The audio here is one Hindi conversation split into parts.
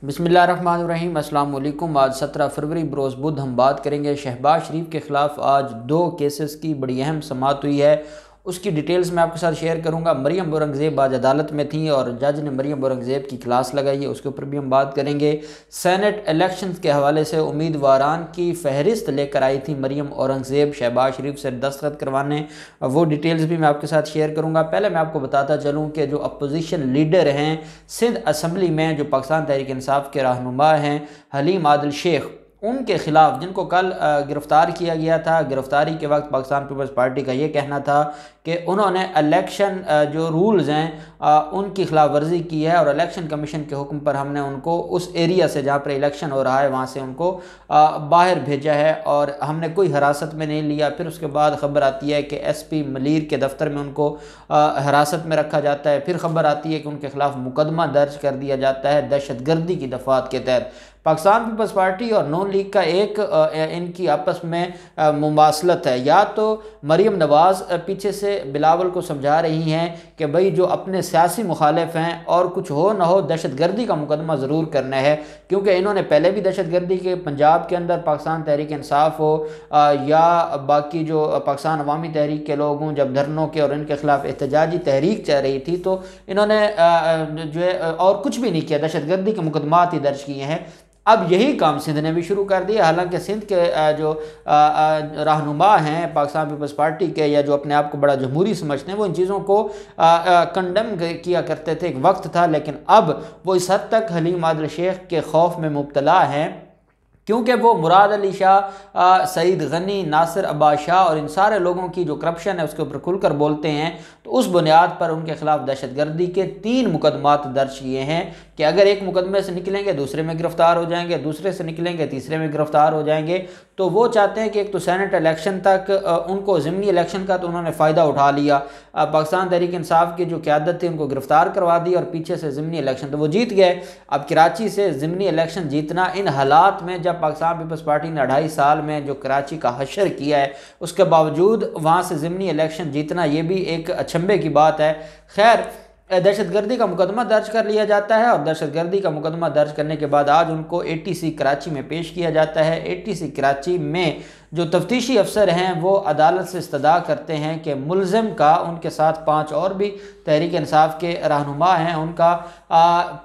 बिस्मिल्लाहिर्रहमानिर्रहीम। अस्सलाम वालेकुम। आज 17 फरवरी बरोज़ बुध हम बात करेंगे शहबाज शरीफ के ख़िलाफ़ आज 2 केसेस की बड़ी अहम समाअत हुई है, उसकी डिटेल्स मैं आपके साथ शेयर करूंगा। मरियम औरंगज़ेब आज अदालत में थी और जज ने मरियम औरंगज़ेब की क्लास लगाई है, उसके ऊपर भी हम बात करेंगे। सेनेट इलेक्शंस के हवाले से उम्मीदवारान की फहरिस्त लेकर आई थी मरियम औरंगज़ेब शहबाज शरीफ से दस्तखत करवाने, वो डिटेल्स भी मैं आपके साथ शेयर करूंगा। पहले मैं आपको बताता चलूँ कि जो अपोजिशन लीडर हैं सिंध असम्बली में, जो पाकिस्तान तहरीक इंसाफ के रहनुमा हैं हलीम आदिल शेख, उनके खिलाफ जिनको कल गिरफ़्तार किया गया था, गिरफ़्तारी के वक्त पाकिस्तान पीपल्स पार्टी का ये कहना था कि उन्होंने इलेक्शन जो रूल्स हैं उनकी खिलाफ वर्जी की है और इलेक्शन कमीशन के हुक्म पर हमने उनको उस एरिया से जहाँ पर इलेक्शन हो रहा है वहाँ से उनको बाहर भेजा है और हमने कोई हिरासत में नहीं लिया। फिर उसके बाद ख़बर आती है कि SP मलीर के दफ्तर में उनको हिरासत में रखा जाता है। फिर ख़बर आती है कि उनके खिलाफ मुकदमा दर्ज कर दिया जाता है दहशतगर्दी की दफ़ात के तहत। पाकिस्तान पीपल्स पार्टी और नून लीग का एक इनकी आपस में मुमासलत है। या तो मरियम नवाज़ पीछे से बिलावल को समझा रही हैं कि भाई जो अपने सियासी मुखालिफ हैं और कुछ हो ना हो दहशतगर्दी का मुकदमा ज़रूर करना है, क्योंकि इन्होंने पहले भी दहशतगर्दी के पंजाब के अंदर पाकिस्तान तहरीक इंसाफ हो या बाकी जो पाकिस्तान अवामी तहरीक के लोग हों, जब धरनों के और इनके खिलाफ एहतजाजी तहरीक चल रही थी तो इन्होंने जो है और कुछ भी नहीं किया, दहशतगर्दी के मुकदमात ही दर्ज किए हैं। अब यही काम सिंध ने भी शुरू कर दिया। हालांकि सिंध के जो रहनुमा हैं पाकिस्तान पीपल्स पार्टी के, या जो अपने आप को बड़ा जमहूरी समझते हैं, वो इन चीज़ों को कंडम किया करते थे, एक वक्त था, लेकिन अब वो इस हद तक हलीम आदिल शेख के खौफ में मुब्तला हैं क्योंकि वो मुराद अली शाह, सईद गनी, नासिर अब्बास शाह और इन सारे लोगों की जो करप्शन है उसके ऊपर खुलकर बोलते हैं। तो उस बुनियाद पर उनके खिलाफ दहशतगर्दी के 3 मुकदमात दर्ज किए हैं कि अगर एक मुकदमे से निकलेंगे दूसरे में गिरफ्तार हो जाएंगे, दूसरे से निकलेंगे तीसरे में गिरफ्तार हो जाएंगे। तो वो चाहते हैं कि एक तो सेनेट इलेक्शन तक उनको ज़िमनी इलेक्शन का तो उन्होंने फ़ायदा उठा लिया, पाकिस्तान तहरीक इंसाफ की जो क़यादत थी उनको गिरफ्तार करवा दी और पीछे से ज़िमनी इलेक्शन तो वो जीत गए। अब कराची से ज़िमनी इलेक्शन जीतना इन हालात में, जब पाकिस्तान पीपल्स पार्टी ने 2.5 साल में जो कराची का हशर किया है उसके बावजूद वहाँ से ज़िमनी इलेक्शन जीतना, ये भी एक अचंभे की बात है। खैर, दहशतगर्दी का मुकदमा दर्ज कर लिया जाता है और दहशतगर्दी का मुकदमा दर्ज करने के बाद आज उनको ATC कराची में पेश किया जाता है। ATC कराची में जो तफ्तीशी अफसर हैं वो अदालत से इस्तदा करते हैं कि मुलज़िम का, उनके साथ 5 और भी तहरीक इंसाफ के रहनुमा हैं, उनका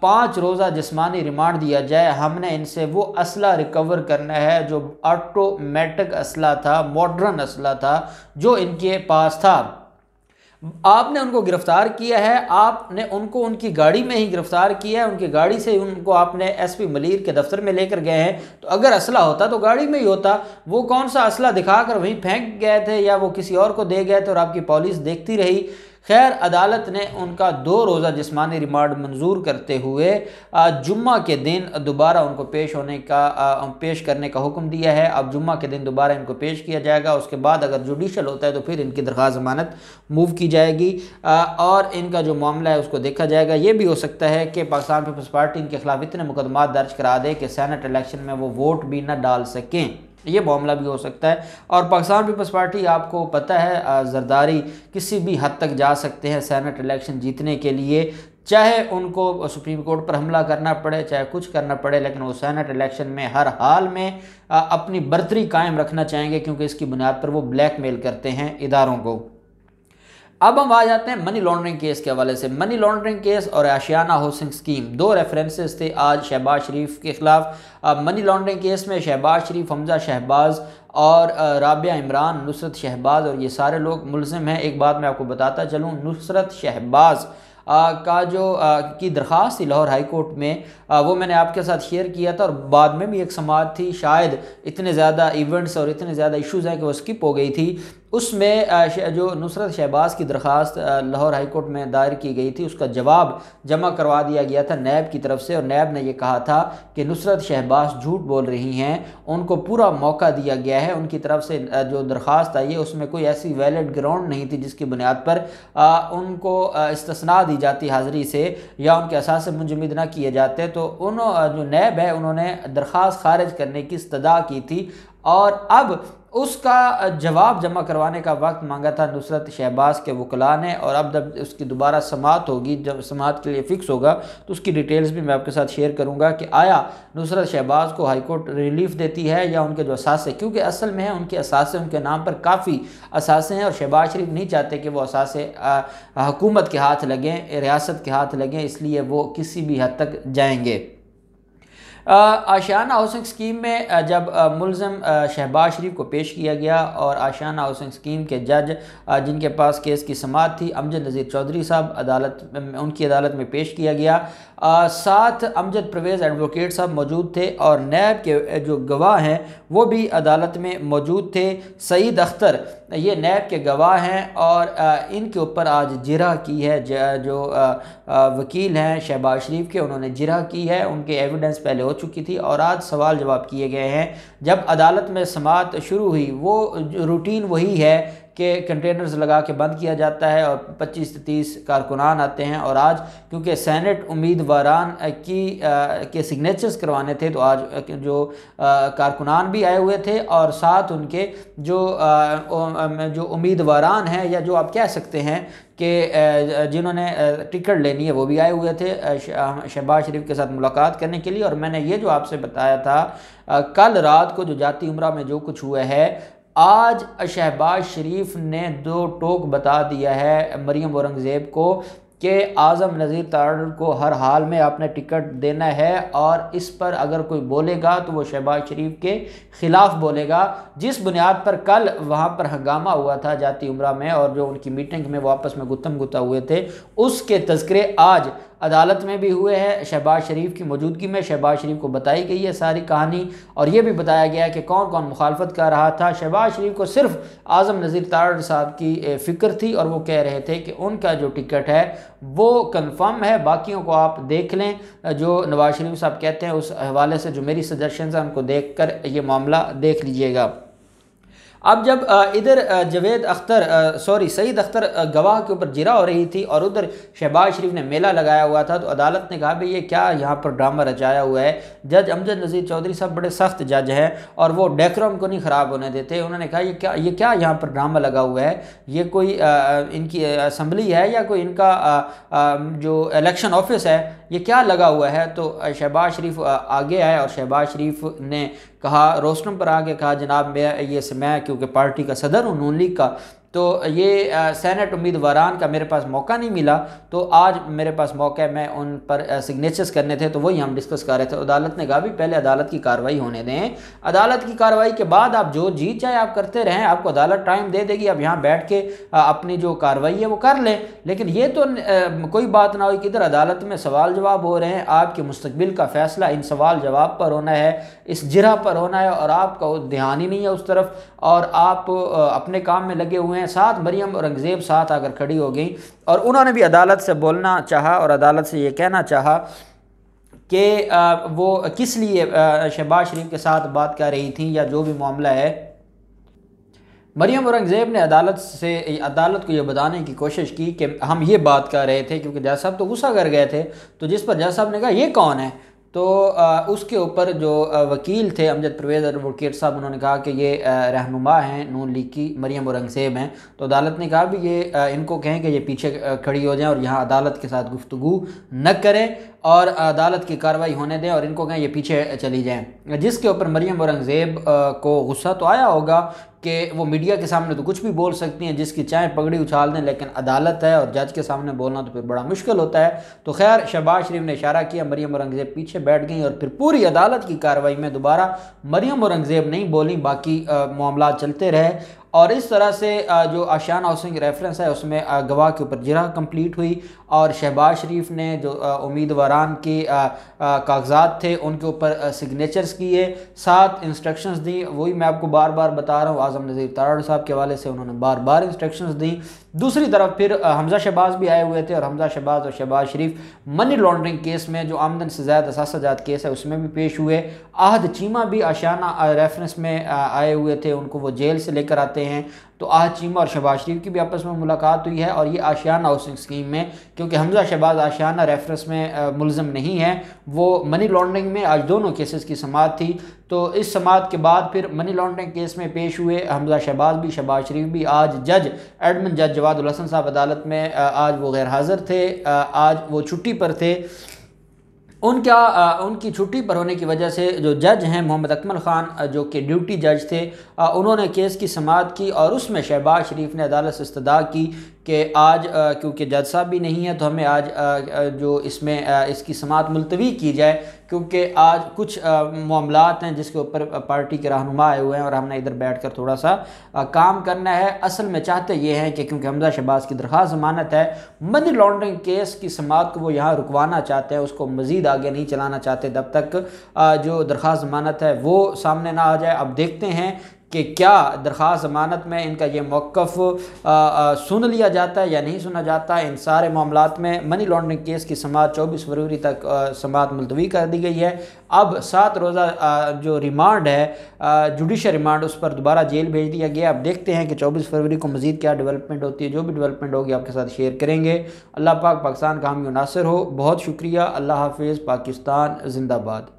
5 रोज़ा जिस्मानी रिमांड दिया जाए। हमने इनसे वो असला रिकवर करना है जो ऑटोमेटिक असला था, मॉडर्न असला था जो इनके पास था। आपने उनको गिरफ्तार किया है, आपने उनको उनकी गाड़ी में ही गिरफ्तार किया है, उनकी गाड़ी से उनको आपने SP मलीर के दफ्तर में लेकर गए हैं। तो अगर असला होता तो गाड़ी में ही होता, वो कौन सा असला दिखाकर वहीं फेंक गए थे या वो किसी और को दे गए थे और आपकी पुलिस देखती रही। खैर, अदालत ने उनका 2 रोज़ा जिस्मानी रिमांड मंजूर करते हुए जुम्मा के दिन दोबारा उनको पेश करने का हुक्म दिया है। अब जुम्मा के दिन दोबारा इनको पेश किया जाएगा, उसके बाद अगर जुडिशल होता है तो फिर इनकी दरख्वास्त ज़मानत मूव की जाएगी और इनका जो मामला है उसको देखा जाएगा। ये भी हो सकता है कि पाकिस्तान पीपल्स पार्टी इनके खिलाफ इतने मुकदमात दर्ज करा दे कि सेनेट इलेक्शन में वो वोट भी न डाल सकें, ये मामला भी हो सकता है। और पाकिस्तान पीपल्स पार्टी, आपको पता है, जरदारी किसी भी हद तक जा सकते हैं सेनेट इलेक्शन जीतने के लिए, चाहे उनको सुप्रीम कोर्ट पर हमला करना पड़े, चाहे कुछ करना पड़े, लेकिन वो सेनेट इलेक्शन में हर हाल में अपनी बर्तरी कायम रखना चाहेंगे क्योंकि इसकी बुनियाद पर वो ब्लैकमेल करते हैं इदारों को। अब हम आ जाते हैं मनी लॉन्ड्रिंग केस के हवाले से। मनी लॉन्ड्रिंग केस और आशियाना हाउसिंग स्कीम 2 रेफरेंसेस थे आज शहबाज शरीफ के खिलाफ। मनी लॉन्ड्रिंग केस में शहबाज शरीफ, हमजा शहबाज और राबिया इमरान, नुसरत शहबाज और ये सारे लोग मुलजिम हैं। एक बात मैं आपको बताता चलूँ, नुसरत शहबाज का जो की दरख्वास्त थी लाहौर हाई कोर्ट में, वो मैंने आपके साथ शेयर किया था और बाद में भी एक समाअत थी, शायद इतने ज़्यादा इवेंट्स और इतने ज़्यादा इश्यूज़ हैं कि वो स्किप हो गई थी। उसमें जो नुसरत शहबाज की दरख्वास्त लाहौर हाई कोर्ट में दायर की गई थी उसका जवाब जमा करवा दिया गया था नैब की तरफ से और नैब ने ये कहा था कि नुसरत शहबाज झूठ बोल रही हैं, उनको पूरा मौका दिया गया है, उनकी तरफ से जो दरख्वास्त आई है उसमें कोई ऐसी वैलिड ग्राउंड नहीं थी जिसकी बुनियाद पर उनको इस्तिस्ना दी जाती हाज़िरी से या उनके असासे मुंजमद ना किए जाते। तो जो नैब है उन्होंने दरख्वास्त खारिज करने की इस्तदा की थी और अब उसका जवाब जमा करवाने का वक्त मांगा था नुसरत शहबाज के वकला ने, और अब जब उसकी दोबारा समाअत होगी, जब समाअत के लिए फ़िक्स होगा तो उसकी डिटेल्स भी मैं आपके साथ शेयर करूंगा कि आया नुसरत शहबाज को हाई कोर्ट रिलीफ देती है या उनके जो असासे, क्योंकि असल में है उनके असासे, उनके नाम पर काफ़ी असासे हैं और शहबाज शरीफ नहीं चाहते कि वो असासे हुकूमत के हाथ लगें, रियासत के हाथ लगें, इसलिए वो किसी भी हद तक जाएंगे। आशियाना हाउसिंग स्कीम में जब मुलज़म शहबाज शरीफ को पेश किया गया और आशियाना हाउसिंग स्कीम के जज जिनके पास केस की समाअत थी अमजद नज़ीर चौधरी साहब उनकी अदालत में पेश किया गया, साथ अमजद परवेज़ एडवोकेट साहब मौजूद थे और नैब के जो गवाह हैं वो भी अदालत में मौजूद थे। सईद अख्तर ये नैब के गवाह हैं और इनके ऊपर आज जिरह की है, जो वकील हैं शहबाज शरीफ के, उन्होंने जिरह की है, उनके एविडेंस पहले हो चुकी थी और आज सवाल जवाब किए गए हैं। जब अदालत में समाअत शुरू हुई वो रूटीन वही है कि कंटेनर्स लगा के बंद किया जाता है और 25 से 30 कारकुनान आते हैं, और आज क्योंकि सेनेट उम्मीदवारान के सिग्नेचर्स करवाने थे तो आज जो कारकुनान भी आए हुए थे और साथ उनके जो उम्मीदवारान हैं या जो आप कह सकते हैं कि जिन्होंने टिकट लेनी है वो भी आए हुए थे शहबाज शरीफ के साथ मुलाकात करने के लिए। और मैंने ये जो आपसे बताया था कल रात को जो जाती उम्रा में जो कुछ हुआ है, आज शहबाज शरीफ ने दो टोक बता दिया है मरियम औरंगज़ेब को कि आज़म नज़ीर तारड़ को हर हाल में आपने टिकट देना है और इस पर अगर कोई बोलेगा तो वो शहबाज शरीफ के ख़िलाफ़ बोलेगा। जिस बुनियाद पर कल वहाँ पर हंगामा हुआ था जाती उम्रा में और जो उनकी मीटिंग में वो आपस में गुत्तम गुत्ता हुए थे, उसके तज़किरे आज अदालत में भी हुए हैं। शहबाज शरीफ की मौजूदगी में शहबाज शरीफ को बताई गई है सारी कहानी और ये भी बताया गया कि कौन कौन मुखालफत कर रहा था। शहबाज शरीफ को सिर्फ आज़म नज़ीर तारड़ साहब की फ़िक्र थी और वो कह रहे थे कि उनका जो टिकट है वो कंफर्म है, बाकियों को आप देख लें। जो नवाज शरीफ साहब कहते हैं उस हवाले से जो मेरी सजेशंस हैं उनको देख कर ये मामला देख लीजिएगा। अब जब इधर सईद अख्तर गवाह के ऊपर जिरा हो रही थी और उधर शहबाज शरीफ ने मेला लगाया हुआ था, तो अदालत ने कहा भाई ये क्या यहाँ पर ड्रामा रचाया हुआ है। जज अमजद नज़ीर चौधरी साहब बड़े सख्त जज हैं और वो डेकोरम को नहीं ख़राब होने देते। उन्होंने कहा ये क्या यहाँ पर ड्रामा लगा हुआ है, ये कोई इनकी असम्बली है या कोई इनका जो इलेक्शन ऑफिस है, ये क्या लगा हुआ है। तो शहबाज शरीफ आगे आए और शहबाज शरीफ ने कहा, रोस्टम पर आके कहा जनाब मैं क्योंकि पार्टी का सदर हूँ नून लीग का, तो ये सेनेट उम्मीदवारान का मेरे पास मौका नहीं मिला, तो आज मेरे पास मौका है, मैं उन पर सिग्नेचर्स करने थे, तो वही हम डिस्कस कर रहे थे। अदालत ने कहा भी पहले अदालत की कार्रवाई होने दें, अदालत की कार्रवाई के बाद आप जो जी चाहे आप करते रहें, आपको अदालत टाइम दे देगी, अब यहाँ बैठ के अपनी जो कार्रवाई है वो कर लें। लेकिन ये तो कोई बात ना हो कि इधर अदालत में सवाल जवाब हो रहे हैं, आपके मुस्तकबिल का फैसला इन सवाल जवाब पर होना है, इस जिरह पर होना है और आपका ध्यान ही नहीं है उस तरफ और आप अपने काम में लगे हुए हैं। साथ मरियम औरंगज़ेब साथ आकर खड़ी हो गई और उन्होंने भी अदालत से बोलना चाहा और अदालत से ये कहना चाहा कि वो किस लिए शहबाज शरीफ के साथ बात कर रही थी या जो भी मामला है। मरियम औरंगज़ेब ने अदालत को ये बताने की कोशिश की कि हम ये बात कर रहे थे, क्योंकि जज साहब तो गुस्सा कर गए थे, तो जिस पर जज साहब ने कहा ये कौन है, तो उसके ऊपर जो वकील थे अमजद परवेज़ एडवोकेट साहब, उन्होंने कहा कि ये रहनुमा हैं नून लीग की, मरियम औरंगज़ेब हैं। तो अदालत ने कहा भी ये इनको कहें कि ये पीछे खड़ी हो जाएं और यहाँ अदालत के साथ गुफ्तगू न करें और अदालत की कार्रवाई होने दें और इनको कहें ये पीछे चली जाएं। जिसके ऊपर मरियम औरंगज़ेब को गुस्सा तो आया होगा कि वो मीडिया के सामने तो कुछ भी बोल सकती हैं, जिसकी चाहे पगड़ी उछाल दें, लेकिन अदालत है और जज के सामने बोलना तो फिर बड़ा मुश्किल होता है। तो खैर शहबाज शरीफ ने इशारा किया, मरियम औरंगज़ेब पीछे बैठ गई और फिर पूरी अदालत की कार्रवाई में दोबारा मरियम औरंगज़ेब नहीं बोली, बाकी मामला चलते रहे। और इस तरह से जो आशियाना हाउसिंग रेफरेंस है उसमें गवाह के ऊपर जिरह कंप्लीट हुई और शहबाज शरीफ ने जो उम्मीदवारान के कागजात थे उनके ऊपर सिग्नेचर्स किए, 7 इंस्ट्रक्शंस दी। वही मैं आपको बार बार बता रहा हूँ, आज़म नज़ीर तारड़ साहब के हवाले से उन्होंने बार बार इंस्ट्रक्शंस दी। दूसरी तरफ फिर हमजा शहबाज भी आए हुए थे और हमजा शहबाज और शहबाज शरीफ मनी लॉन्ड्रिंग केस में जो आमदन से ज़्यादा असासाजात केस है उसमें भी पेश हुए। आहद चीमा भी आशियाना रेफरेंस में आए हुए थे, उनको वो जेल से लेकर आते हैं। तो आज चीमा और शहबाज शरीफ की भी आपस में मुलाकात हुई है, और ये आशियाना हाउसिंग स्कीम में, क्योंकि हमजा शहबाज आशियाना रेफरेंस में मुलज़म नहीं है, वो मनी लॉन्ड्रिंग में आज दोनों केसेस की समाअत थी। तो इस समाअत के बाद फिर मनी लॉन्ड्रिंग केस में पेश हुए हमजा शहबाज भी, शहबाज शरीफ भी। आज जज एडमिन जज जवादुल हसन साहब अदालत में आज वो गैर हाज़िर थे, आज वो छुट्टी पर थे। उनकी छुट्टी पर होने की वजह से जो जज हैं मोहम्मद अकमल ख़ान जो कि ड्यूटी जज थे, उन्होंने केस की समाअत की और उसमें शहबाज शरीफ ने अदालत से इस्तदा की कि आज क्योंकि जज साहब भी नहीं है तो हमें आज जो इसमें इसकी समाअत मुलतवी की जाए, क्योंकि आज कुछ मामलात हैं जिसके ऊपर पार्टी के रहनुमा आए हुए हैं और हमने इधर बैठ कर थोड़ा सा काम करना है। असल में चाहते ये हैं कि क्योंकि हमजा शहबाज की दरख्वास्त ज़मानत है, मनी लॉन्ड्रिंग केस की समाअत को वो यहाँ रुकवाना चाहते हैं, उसको मज़ीद आगे नहीं चलाना चाहते जब तक जो दरख्वास्त ज़मानत है वो सामने ना आ जाए। अब देखते हैं कि क्या दरख्वास्त ज़मानत में इनका ये मौक़िफ़ सुन लिया जाता है या नहीं सुना जाता है। इन सारे मामलात में मनी लॉन्ड्रिंग केस की समाअत 24 फरवरी तक समाअत मुलतवी कर दी गई है। अब 7 रोज़ा जो रिमांड है जुडिशल रिमांड, उस पर दोबारा जेल भेज दिया गया। अब देखते हैं कि 24 फरवरी को मज़ीद क्या डेवलपमेंट होती है। जो भी डेवलपमेंट होगी आपके साथ शेयर करेंगे। अल्लाह पाक पाकिस्तान का हामी नासिर हो। बहुत शुक्रिया। अल्लाह हाफिज़। पाकिस्तान जिंदाबाद।